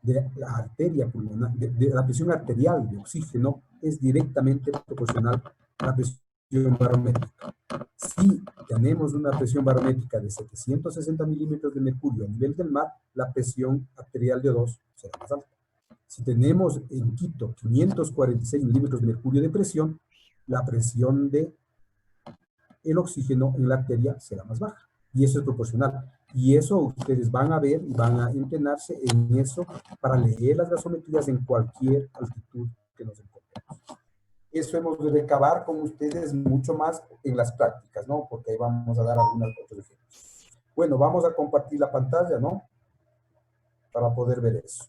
de la arteria pulmonar, de la presión arterial de oxígeno es directamente proporcional a la presión barométrica. Si tenemos una presión barométrica de 760 milímetros de mercurio a nivel del mar, la presión arterial de O2 será más alta. Si tenemos en Quito 546 milímetros de mercurio de presión, la presión de el oxígeno en la arteria será más baja. Y eso es proporcional. Y eso ustedes van a ver y van a entrenarse en eso para leer las gasometrías en cualquier altitud que nos encontremos. Eso hemos de recabar con ustedes mucho más en las prácticas, ¿no? Porque ahí vamos a dar algunos otros ejemplos. Bueno, vamos a compartir la pantalla, ¿no? Para poder ver eso.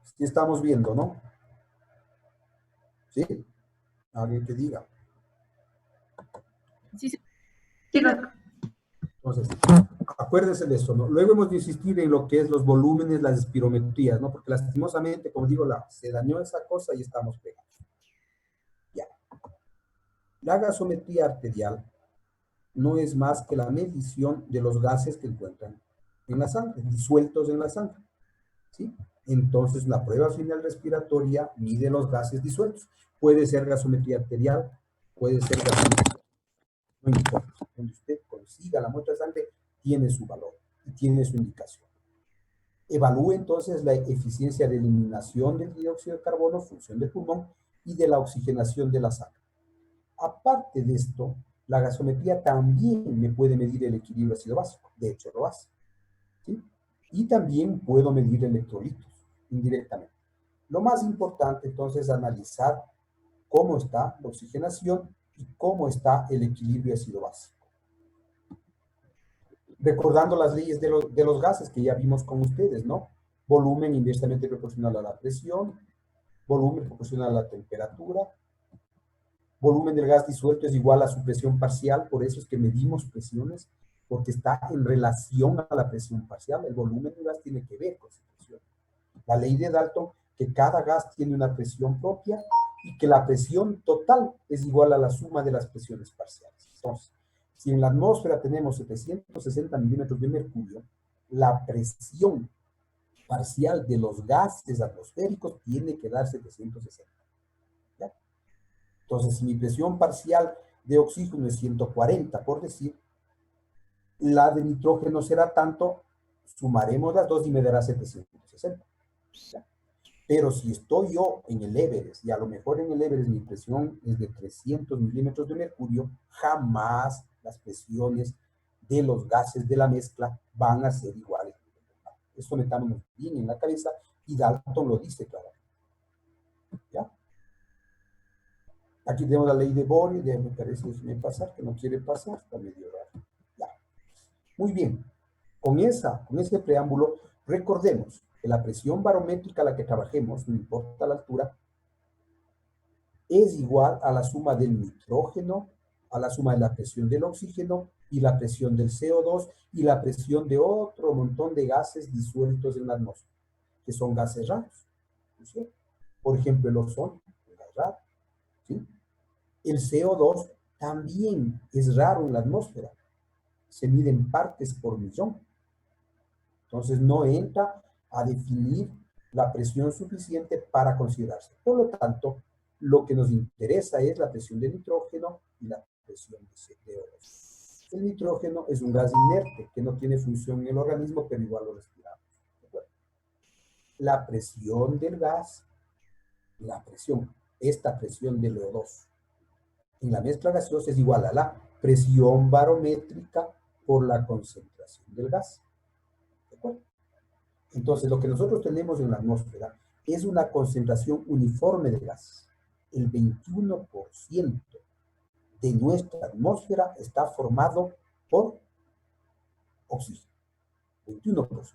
Sí estamos viendo, ¿no? ¿Sí? Alguien que diga. Sí, sí. Entonces, acuérdense de eso, ¿no? Luego hemos de insistir en lo que es los volúmenes, las espirometrías, ¿no? Porque lastimosamente, como digo, se dañó esa cosa y estamos pegados. Ya. La gasometría arterial no es más que la medición de los gases que encuentran en la sangre, disueltos en la sangre, ¿sí? Entonces, la prueba final respiratoria mide los gases disueltos. Puede ser gasometría arterial, puede ser gasometría, no importa. Donde usted consiga la muestra de sangre, tiene su valor y tiene su indicación. Evalúe entonces la eficiencia de eliminación del dióxido de carbono, función del pulmón, y de la oxigenación de la sangre. Aparte de esto, la gasometría también me puede medir el equilibrio ácido básico, de hecho lo hace, ¿sí? Y también puedo medir electrolitos indirectamente. Lo más importante entonces es analizar cómo está la oxigenación y cómo está el equilibrio ácido básico. Recordando las leyes de los gases que ya vimos con ustedes, ¿no? Volumen inversamente proporcional a la presión, volumen proporcional a la temperatura, volumen del gas disuelto es igual a su presión parcial, por eso es que medimos presiones, porque está en relación a la presión parcial. El volumen del gas tiene que ver con su presión. La ley de Dalton, que cada gas tiene una presión propia y que la presión total es igual a la suma de las presiones parciales. Entonces, si en la atmósfera tenemos 760 milímetros de mercurio, la presión parcial de los gases atmosféricos tiene que dar 760. ¿Ya? Entonces, si mi presión parcial de oxígeno es 140, por decir, la de nitrógeno será tanto, sumaremos las dos y me dará 760. ¿Ya? Pero si estoy yo en el Everest, y a lo mejor en el Everest mi presión es de 300 milímetros de mercurio, jamás las presiones de los gases de la mezcla van a ser iguales. Esto metamos bien en la cabeza y Dalton lo dice claramente. ¿Ya? Aquí tenemos la ley de Bohr, me parece que pasar, que no quiere pasar, está medio raro. Ya. Muy bien. Con ese preámbulo, recordemos que la presión barométrica a la que trabajemos, no importa la altura, es igual a la suma del nitrógeno, a la suma de la presión del oxígeno y la presión del CO2 y la presión de otro montón de gases disueltos en la atmósfera, que son gases raros, ¿sí? Por ejemplo, el ozono, es gas raro, ¿sí? El CO2 también es raro en la atmósfera, se mide en partes por millón. Entonces no entra a definir la presión suficiente para considerarse. Por lo tanto, lo que nos interesa es la presión de nitrógeno y la presión de CO2. El nitrógeno es un gas inerte que no tiene función en el organismo, pero igual lo respiramos. La presión del gas, esta presión del O2 en la mezcla gaseosa es igual a la presión barométrica por la concentración del gas. ¿De acuerdo? Entonces, lo que nosotros tenemos en la atmósfera es una concentración uniforme de gas. El 21% de nuestra atmósfera está formado por oxígeno. 21%.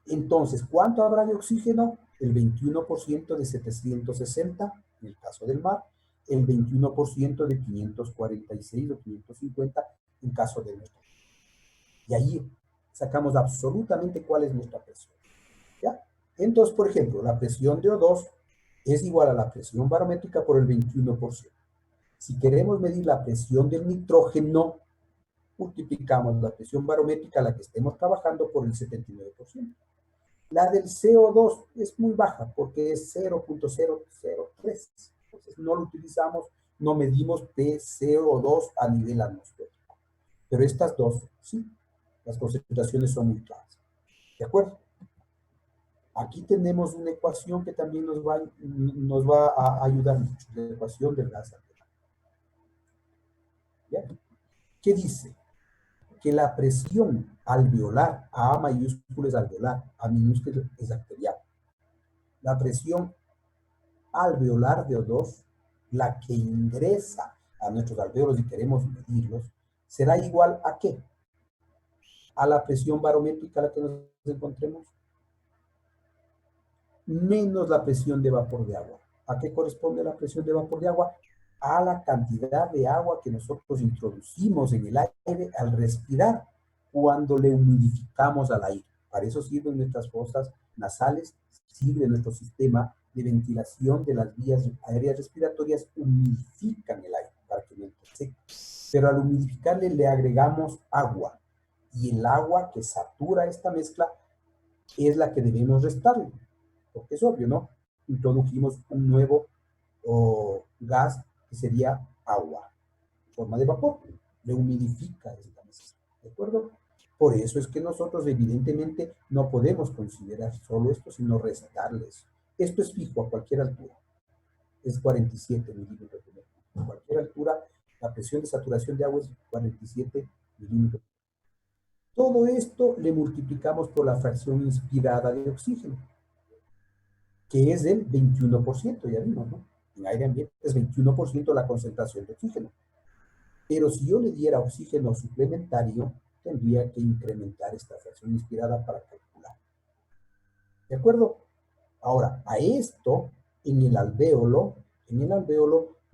Entonces, ¿cuánto habrá de oxígeno? El 21% de 760, en el caso del mar, el 21% de 546 o 550, en caso de nuestra. Y ahí sacamos absolutamente cuál es nuestra presión. ¿Ya? Entonces, por ejemplo, la presión de O2 es igual a la presión barométrica por el 21%. Si queremos medir la presión del nitrógeno, multiplicamos la presión barométrica a la que estemos trabajando por el 79%. La del CO2 es muy baja porque es 0.003. Entonces no lo utilizamos, no medimos de CO2 a nivel atmosférico. Pero estas dos, sí, las concentraciones son muy claras. ¿De acuerdo? Aquí tenemos una ecuación que también nos va a ayudar mucho, la ecuación del gas alveolar. ¿Ya? ¿Qué dice? Que la presión alveolar, A mayúscula es alveolar, A minúscula es arterial. La presión alveolar de O2, la que ingresa a nuestros alvéolos y queremos medirlos, será igual a ¿qué? A la presión barométrica a la que nos encontremos, menos la presión de vapor de agua. ¿A qué corresponde la presión de vapor de agua? A la cantidad de agua que nosotros introducimos en el aire al respirar cuando le humidificamos al aire. Para eso sirven nuestras fosas nasales, sirve nuestro sistema de ventilación de las vías aéreas respiratorias, humidifican el aire para que no entre seco. Pero al humidificarle le agregamos agua y el agua que satura esta mezcla es la que debemos restarle, porque es obvio, ¿no? Introdujimos un nuevo gas que sería agua, en forma de vapor, le humidifica esta mezcla, ¿de acuerdo? Por eso es que nosotros evidentemente no podemos considerar solo esto, sino restarles. Esto es fijo a cualquier altura, es 47 milímetros de mercurio. A cualquier altura, la presión de saturación de agua es 47 milímetros. Todo esto le multiplicamos por la fracción inspirada de oxígeno, que es del 21%, ya vimos, ¿no? En aire ambiente es 21% la concentración de oxígeno. Pero si yo le diera oxígeno suplementario, tendría que incrementar esta fracción inspirada para calcular. ¿De acuerdo? Ahora, a esto, en el alvéolo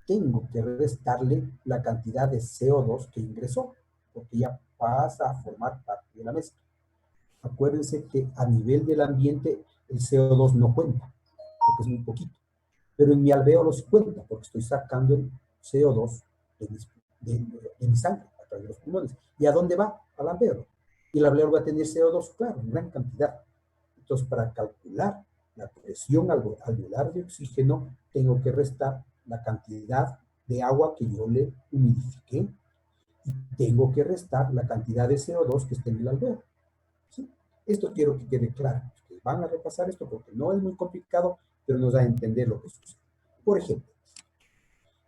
tengo que restarle la cantidad de CO2 que ingresó, porque ya pasa a formar parte de la mezcla. Acuérdense que a nivel del ambiente el CO2 no cuenta, porque es muy poquito. Pero en mi alvéolo sí cuenta, porque estoy sacando el CO2 de mi sangre, a través de los pulmones. ¿Y a dónde va? Al alvéolo. Y el alvéolo va a tener CO2, claro, en gran cantidad. Entonces, para calcular la presión alveolar de oxígeno, tengo que restar la cantidad de agua que yo le humidifiqué y tengo que restar la cantidad de CO2 que esté en el alvéolo. ¿Sí? Esto quiero que quede claro. Ustedes van a repasar esto porque no es muy complicado, pero nos da a entender lo que sucede. Por ejemplo,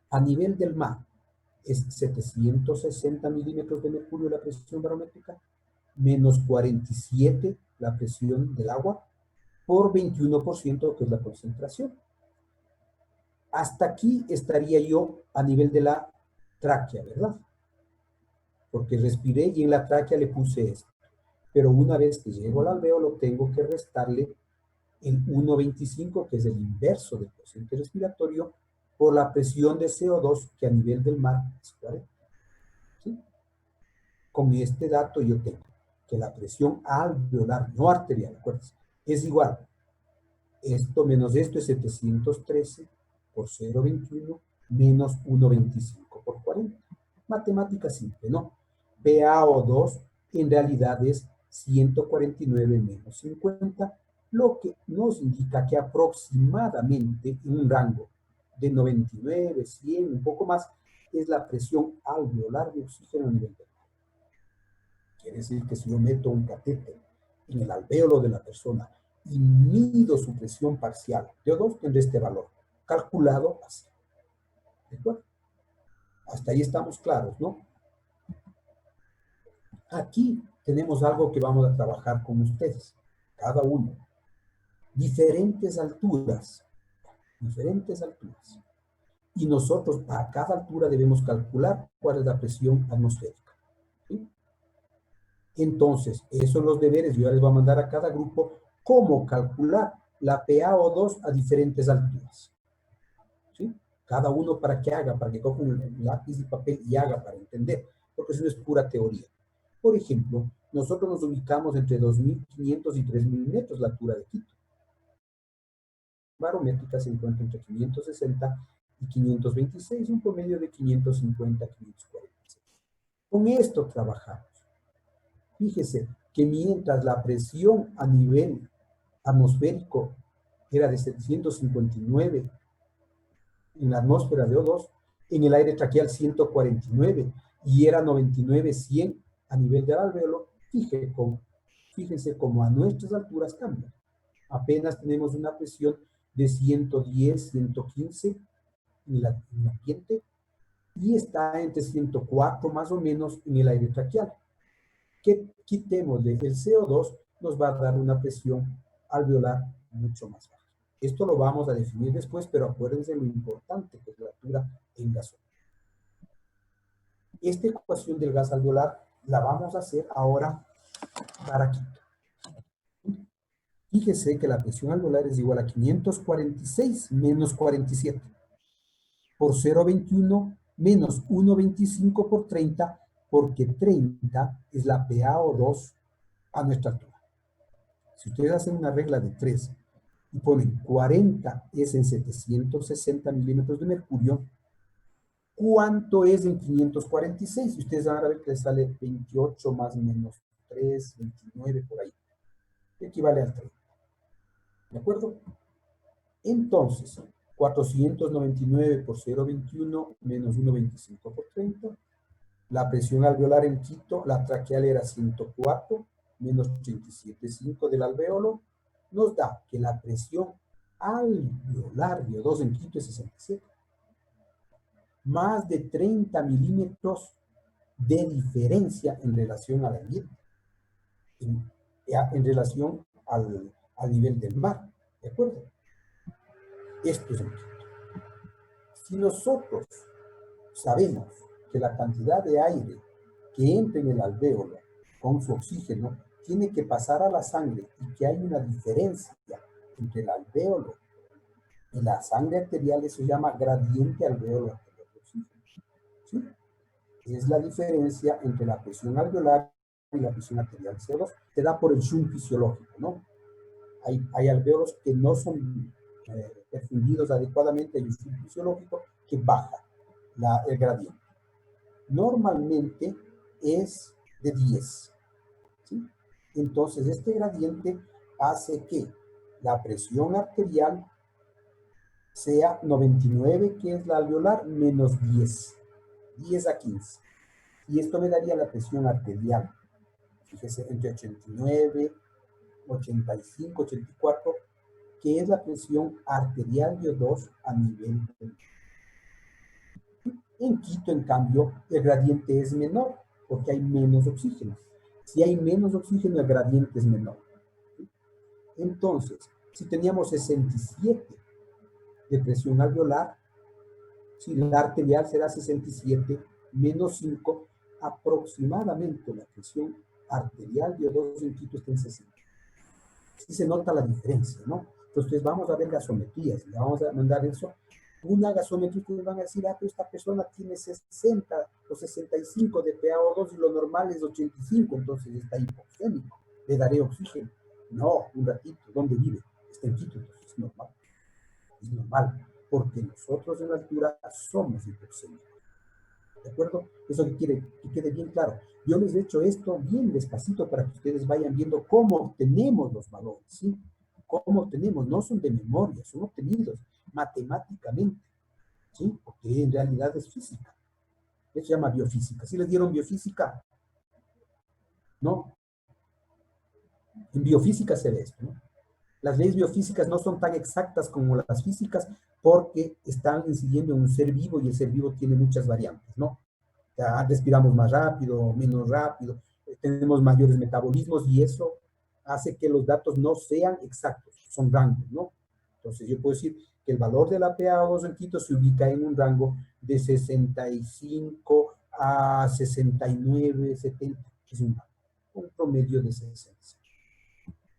a nivel del mar es 760 milímetros de mercurio la presión barométrica, menos 47 la presión del agua, por 21% que es la concentración. Hasta aquí estaría yo a nivel de la tráquea, ¿verdad? Porque respiré y en la tráquea le puse esto. Pero una vez que llego al alvéolo, tengo que restarle el 1,25, que es el inverso del cociente respiratorio, por la presión de CO2 que a nivel del mar es 40. ¿Sí? Con este dato yo tengo que la presión alveolar, no arterial, acuérdense, es igual. Esto menos esto es 713 por 0,21 menos 1,25 por 40. Matemática simple, ¿no? PaO2 en realidad es 149 menos 50, lo que nos indica que aproximadamente en un rango de 99, 100, un poco más, es la presión alveolar de oxígeno a nivel del mar. Quiere decir que si yo meto un catéter en el alvéolo de la persona y mido su presión parcial de O2, tendré este valor calculado así. ¿De acuerdo? Hasta ahí estamos claros, ¿no? Aquí tenemos algo que vamos a trabajar con ustedes, cada uno. Diferentes alturas, diferentes alturas. Y nosotros a cada altura debemos calcular cuál es la presión atmosférica. ¿Sí? Entonces, esos son los deberes. Yo ya les voy a mandar a cada grupo cómo calcular la PaO2 a diferentes alturas. ¿Sí? Cada uno para que haga, para que coja un lápiz y papel y haga para entender, porque eso no es pura teoría. Por ejemplo, nosotros nos ubicamos entre 2.500 y 3.000 metros la altura de Quito. Barométrica se encuentra entre 560 y 526, un promedio de 550 a 546. Con esto trabajamos. Fíjese que mientras la presión a nivel atmosférico era de 759 en la atmósfera de O2, en el aire traqueal 149 y era 99-100 a nivel del alvéolo, fíjense cómo a nuestras alturas cambia. Apenas tenemos una presión de 110, 115 en el ambiente y está entre 104 más o menos en el aire traqueal. Que quitemos del CO2 nos va a dar una presión alveolar mucho más baja. Esto lo vamos a definir después, pero acuérdense lo importante que es la altura en gasómetro. Esta ecuación del gas alveolar la vamos a hacer ahora para Quito. Fíjese que la presión alveolar es igual a 546 menos 47 por 0,21 menos 1,25 por 30, porque 30 es la PaO2 a nuestra altura. Si ustedes hacen una regla de 3 y ponen 40 es en 760 milímetros de mercurio, ¿cuánto es en 546? Y ustedes van a ver que les sale 28 más menos 3, 29 por ahí. Equivale al 30. ¿De acuerdo? Entonces, 499 por 0,21 menos 1,25 por 30. La presión alveolar en Quito, la traqueal era 104 menos 37,5 del alvéolo, nos da que la presión alveolar de O2 en Quito es 67. Más de 30 milímetros de diferencia en relación al ambiente, en relación al nivel del mar. ¿De acuerdo? Esto es en Quito. Si nosotros sabemos que la cantidad de aire que entra en el alvéolo con su oxígeno tiene que pasar a la sangre y que hay una diferencia entre el alvéolo y la sangre arterial, eso se llama gradiente alvéolo arterial de oxígeno. ¿Sí? Es la diferencia entre la presión alveolar y la presión arterial de CO2. Te da por el zoom fisiológico, ¿no? Hay alvéolos que no son perfundidos adecuadamente, hay un zoom fisiológico que baja el gradiente. Normalmente es de 10. ¿Sí? Entonces, este gradiente hace que la presión arterial sea 99, que es la alveolar, menos 10. 10 a 15. Y esto me daría la presión arterial. Fíjese, entre 89, 85, 84, que es la presión arterial de O2 a nivel del... En Quito, en cambio, el gradiente es menor, porque hay menos oxígeno. Si hay menos oxígeno, el gradiente es menor. Entonces, si teníamos 67 de presión alveolar, si la arterial será 67 menos 5, aproximadamente la presión arterial de O2 en Quito está en 60. Sí se nota la diferencia, ¿no? Entonces vamos a ver gasometrías, le vamos a mandar eso. Una gasometría, ustedes van a decir, ah, pero esta persona tiene 60 o 65 de PaO2 y lo normal es 85, entonces está hipoxémico, le daré oxígeno. No, un ratito, ¿dónde vive? Está en Quito, entonces es normal. Es normal, porque nosotros en la altura somos hipoxémicos. ¿De acuerdo? Eso que quede bien claro. Yo les he hecho esto bien despacito para que ustedes vayan viendo cómo obtenemos los valores, ¿sí? Cómo obtenemos, no son de memoria, son obtenidos matemáticamente, ¿sí? Porque en realidad es física. Eso se llama biofísica. ¿Sí les dieron biofísica? ¿No? En biofísica se ve esto, ¿no? Las leyes biofísicas no son tan exactas como las físicas porque están incidiendo en un ser vivo y el ser vivo tiene muchas variantes, ¿no? Ya respiramos más rápido, menos rápido, tenemos mayores metabolismos y eso hace que los datos no sean exactos, son rangos, ¿no? Entonces yo puedo decir que el valor de la PaO2 en Quito se ubica en un rango de 65 a 69, 70, es un promedio de 60.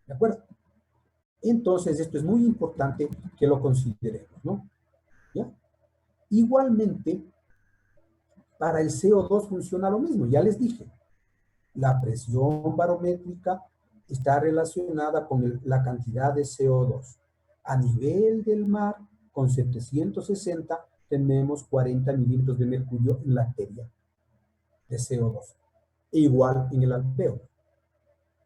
¿De acuerdo? Entonces, esto es muy importante que lo consideremos, ¿no? ¿Ya? Igualmente, para el CO2 funciona lo mismo, ya les dije. La presión barométrica está relacionada con la cantidad de CO2. A nivel del mar, con 760, tenemos 40 milímetros de mercurio en la arteria. de CO2. E igual en el alveo.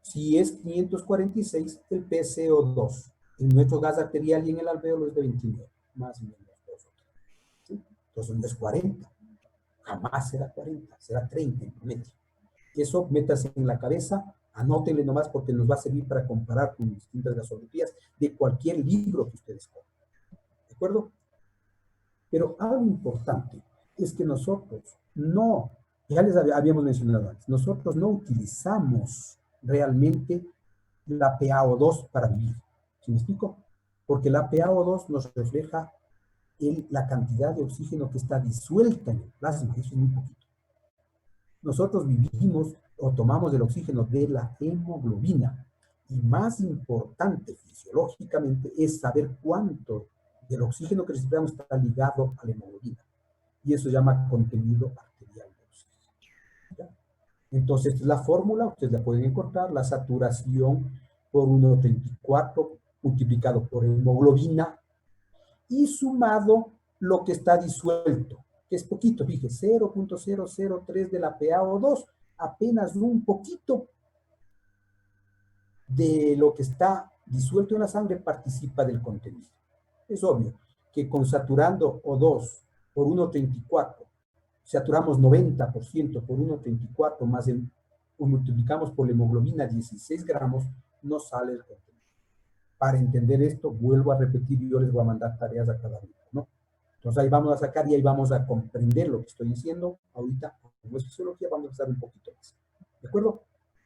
Si es 546, el PCO2 en nuestro gas arterial y en el alveolo es de 29, más o menos. ¿Sí? Entonces no es 40, jamás será 40, será 30 en promedio. Eso métase en la cabeza, anótenle nomás porque nos va a servir para comparar con distintas gasometrías de cualquier libro que ustedes cojan. ¿De acuerdo? Pero algo importante es que nosotros no, ya les habíamos mencionado antes, nosotros no utilizamos realmente la PaO2 para vivir. ¿Sí me explico? Porque la PaO2 nos refleja la cantidad de oxígeno que está disuelta en el plasma, eso es muy poquito. Nosotros vivimos o tomamos el oxígeno de la hemoglobina. Y más importante fisiológicamente es saber cuánto del oxígeno que respiramos está ligado a la hemoglobina. Y eso se llama contenido arterial de oxígeno. ¿Ya? Entonces, la fórmula, ustedes la pueden encontrar, la saturación por 1,34 multiplicado por hemoglobina y sumado lo que está disuelto, que es poquito, dije, 0,003 de la PaO2, apenas un poquito de lo que está disuelto en la sangre participa del contenido. Es obvio que con saturando O2 por 1,34, saturamos 90% por 1,34 más multiplicamos por la hemoglobina 16 gramos, no sale el contenido. Para entender esto, vuelvo a repetir y yo les voy a mandar tareas a cada uno, ¿no? Entonces ahí vamos a sacar y ahí vamos a comprender lo que estoy diciendo. Ahorita, como es fisiología, vamos a empezar un poquito más. ¿De acuerdo?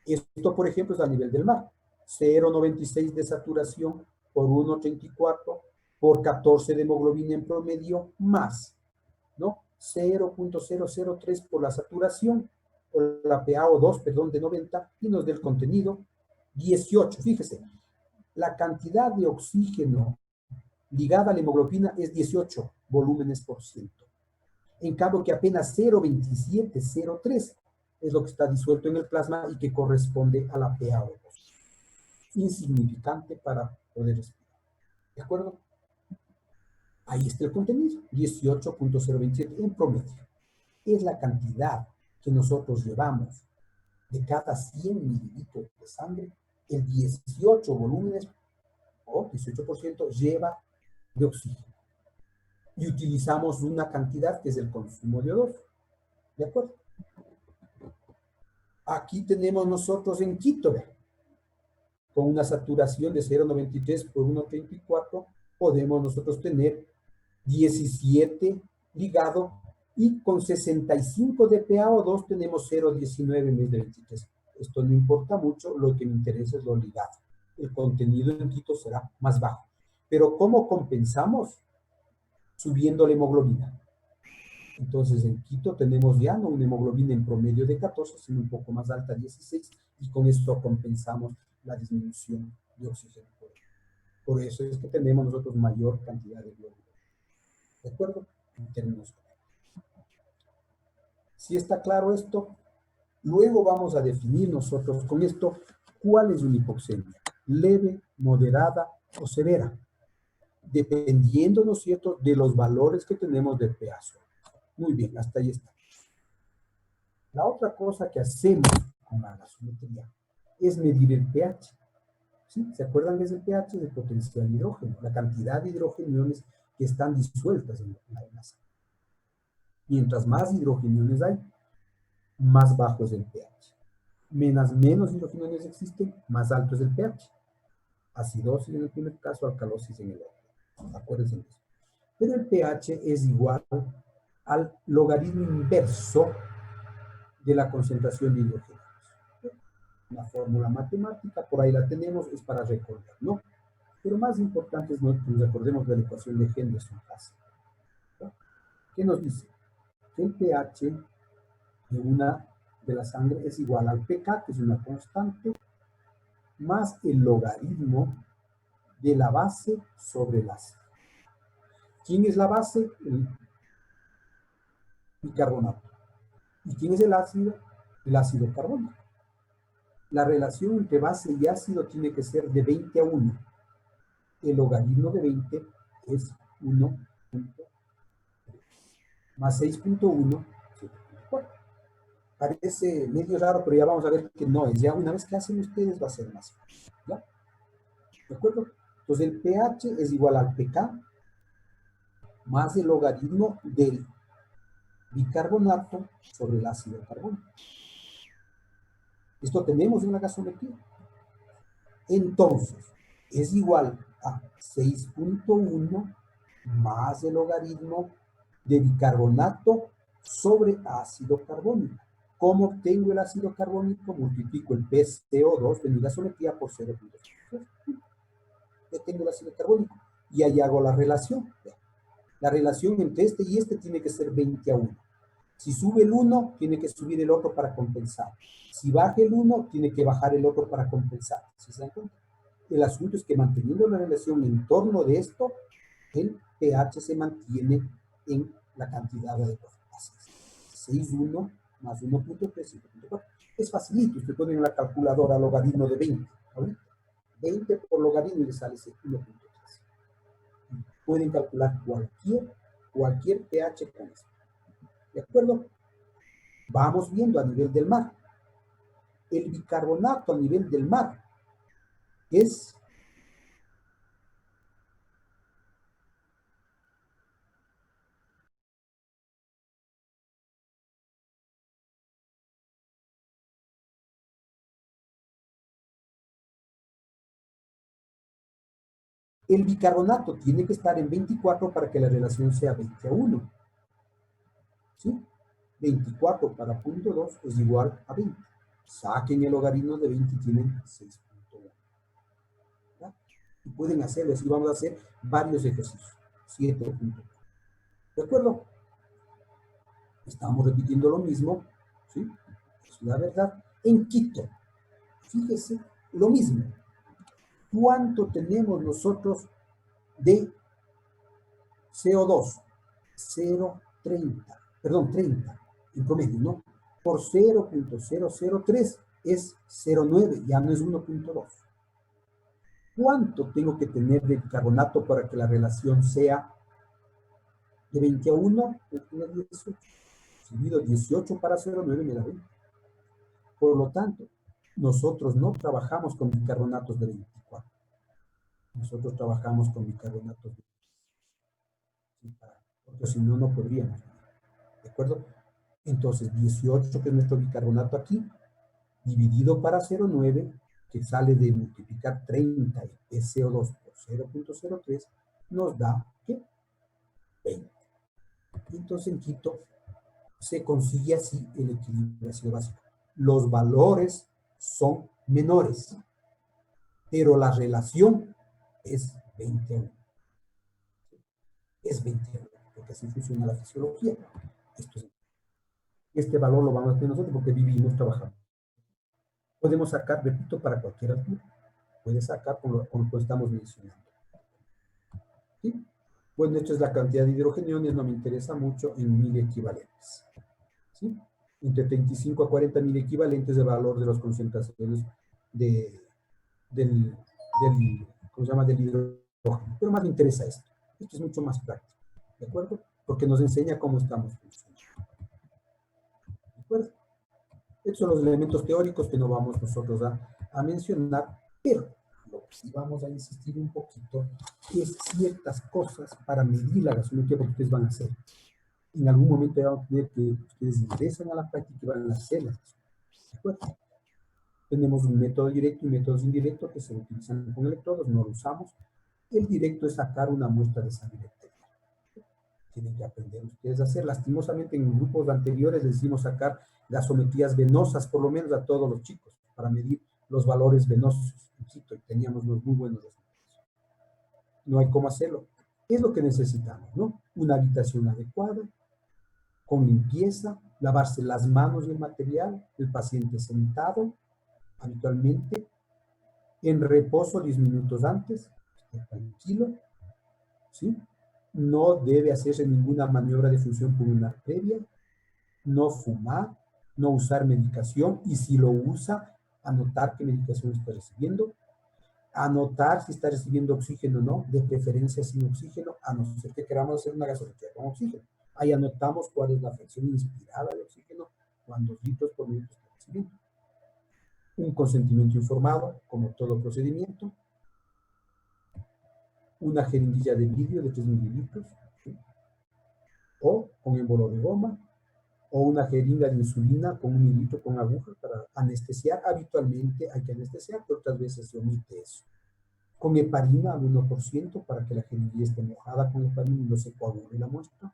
Esto, por ejemplo, es a nivel del mar. 0,96 de saturación por 1,34 por 14 de hemoglobina en promedio más, ¿no? 0,003 por la saturación, por la PaO2, perdón, de 90, y nos del contenido 18. Fíjese, la cantidad de oxígeno ligada a la hemoglobina es 18 volúmenes por ciento. En cambio que apenas 0,2703 es lo que está disuelto en el plasma y que corresponde a la PaO2. Insignificante para poder respirar. ¿De acuerdo? Ahí está el contenido, 18,027 en promedio. Es la cantidad que nosotros llevamos de cada 100 mililitros de sangre, el 18 volúmenes o 18% lleva de oxígeno. Y utilizamos una cantidad que es el consumo de O2. ¿De acuerdo? Aquí tenemos nosotros en Quito, con una saturación de 0,93 por 1,34, podemos nosotros tener 17 ligado y con 65 de PaO2 tenemos 0,19 en vez de 23. Esto no importa mucho, lo que me interesa es lo ligado. El contenido en Quito será más bajo. Pero ¿cómo compensamos? Subiendo la hemoglobina. Entonces en Quito tenemos ya no una hemoglobina en promedio de 14, sino un poco más alta, 16, y con esto compensamos la disminución de oxígeno. Por eso es que tenemos nosotros mayor cantidad de glóbulos. ¿De acuerdo? En términos. Si está claro esto, luego vamos a definir nosotros con esto cuál es una hipoxemia, leve, moderada o severa, dependiendo, ¿no es cierto?, de los valores que tenemos de pH. Muy bien, hasta ahí está. La otra cosa que hacemos con la gasometría es medir el pH. ¿Sí? ¿Se acuerdan que es el pH de potencial hidrógeno? La cantidad de hidrogeniones que están disueltas en la masa. Mientras más hidrogeniones hay, más bajo es el pH. Menos hidrogeniones existen, más alto es el pH. Acidosis en el primer caso, alcalosis en el otro. Acuérdense de eso. Pero el pH es igual al logaritmo inverso de la concentración de hidrógeno. Una fórmula matemática, por ahí la tenemos, es para recordar, ¿no? Pero más importante es que nos recordemos de la ecuación de Henderson-Hassel. ¿No? ¿Qué nos dice? Que el pH de la sangre es igual al pK, que es una constante, más el logaritmo de la base sobre el ácido. ¿Quién es la base? El bicarbonato. ¿Y quién es el ácido? El ácido carbónico. La relación entre base y ácido tiene que ser de 20 a 1. El logaritmo de 20 es 1.3 más 6.1, 7.4. Parece medio raro, pero ya vamos a ver que no es. Ya una vez que hacen ustedes va a ser más fácil. ¿Ya? ¿De acuerdo? Entonces el pH es igual al pK más el logaritmo del bicarbonato sobre el ácido carbónico. Esto tenemos en la gasometría. Entonces, es igual a 6.1 más el logaritmo de bicarbonato sobre ácido carbónico. ¿Cómo obtengo el ácido carbónico? Multiplico el PCO2 de mi gasometría por 0.5. Ya tengo el ácido carbónico. Y ahí hago la relación. La relación entre este y este tiene que ser 20:1. Si sube el 1, tiene que subir el otro para compensar. Si baja el 1, tiene que bajar el otro para compensar. ¿Sí se dan cuenta? El asunto es que manteniendo la relación en torno de esto, el pH se mantiene en la cantidad adecuada. 6.1 más 1.3, 5.4. Es facilito, usted pone en la calculadora logaritmo de 20. ¿Vale? 20 por logaritmo y le sale 1.3. Pueden calcular cualquier pH con esto. ¿De acuerdo? Vamos viendo a nivel del mar. El bicarbonato a nivel del mar es el bicarbonato tiene que estar en 24 para que la relación sea 20:1. ¿Sí? 24 para 0.2 es igual a 20. Saquen el logaritmo de 20 y tienen 6.1. Y pueden hacerlo, así vamos a hacer varios ejercicios. 7.4. ¿De acuerdo? Estamos repitiendo lo mismo, ¿sí? Es la verdad. En Quito, fíjese, lo mismo. ¿Cuánto tenemos nosotros de CO2? 0.30, perdón, 30 en promedio, ¿no? Por 0.003 es 0.9, ya no es 1.2. ¿Cuánto tengo que tener de bicarbonato para que la relación sea de 20:1? Si mido 18 para 0.9 me da 20. Por lo tanto, nosotros no trabajamos con bicarbonatos de 24. Nosotros trabajamos con bicarbonatos de 20, porque si no, no podríamos. ¿De acuerdo? Entonces, 18, que es nuestro bicarbonato aquí, dividido para 0.9, que sale de multiplicar 30 de CO2 por 0.03, nos da, ¿qué? 20. Entonces, en Quito se consigue así el equilibrio ácido básico. Los valores son menores, pero la relación es 20:1. Es 20:1, porque así funciona la fisiología. Este valor lo vamos a tener nosotros porque vivimos, trabajando. Podemos sacar, repito, para cualquier altura. Puede sacar por lo que estamos mencionando. ¿Sí? Bueno, esto es la cantidad de hidrogeniones, no me interesa mucho, en 1000 equivalentes. ¿Sí? Entre 35 a 40 mil equivalentes de valor de las concentraciones del ¿cómo se llama? Del hidrógeno. Pero más me interesa esto. Esto es mucho más práctico. ¿De acuerdo? Porque nos enseña cómo estamos funcionando. ¿De acuerdo? Estos son los elementos teóricos que no vamos nosotros a mencionar, pero lo que sí vamos a insistir un poquito es ciertas cosas para medir la gasometría que ustedes van a hacer. En algún momento vamos a tener que ustedes ingresen a la práctica y van a hacerlas. ¿De acuerdo? Tenemos un método directo y métodos indirectos que se utilizan con electrodos, no lo usamos. El directo es sacar una muestra de sangre arterial. Tienen que aprender ustedes a hacer. Lastimosamente en grupos anteriores les hicimos sacar gasometrías venosas, por lo menos a todos los chicos, para medir los valores venosos en Quito, y teníamos los muy buenos resultados. No hay cómo hacerlo. Es lo que necesitamos, ¿no? Una habitación adecuada, con limpieza, lavarse las manos y el material, el paciente sentado, habitualmente, en reposo 10 minutos antes, tranquilo, ¿sí? No debe hacerse ninguna maniobra de función pulmonar previa, no fumar, no usar medicación, y si lo usa, anotar qué medicación está recibiendo, anotar si está recibiendo oxígeno o no, de preferencia sin oxígeno, a no ser que queramos hacer una gasometría con oxígeno. Ahí anotamos cuál es la fracción inspirada de oxígeno Van 2 litros por minuto está recibiendo. Un consentimiento informado, como todo procedimiento. Una jeringuilla de vidrio de 3 mililitros, ¿sí? O con émbolo de goma, o una jeringa de insulina con 1 mililitro con aguja para anestesiar. Habitualmente hay que anestesiar, pero otras veces se omite eso. Con heparina al 1% para que la jeringuilla esté mojada con heparina y no se coagule la muestra.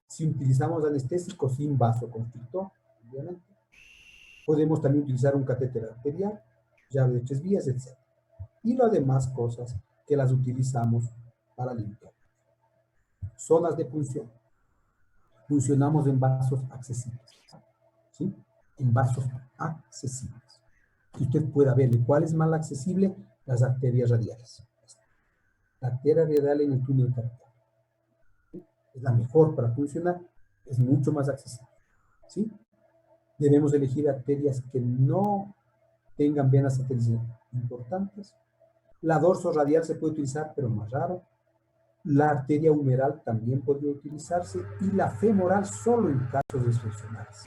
Si utilizamos anestésico sin vasoconstrictor, obviamente. Podemos también utilizar un catéter arterial, llave de 3 vías, etc. Y las demás cosas que las utilizamos para limpiar. Zonas de punción. Funcionamos en vasos accesibles, ¿sí? En vasos accesibles. Que usted pueda ver cuál es más accesible, las arterias radiales. La arteria radial en el túnel carpiano es la mejor para funcionar, es mucho más accesible, ¿sí? Debemos elegir arterias que no tengan venas arteriales importantes. La dorsoradial se puede utilizar, pero más raro. La arteria humeral también podría utilizarse y la femoral solo en casos excepcionales.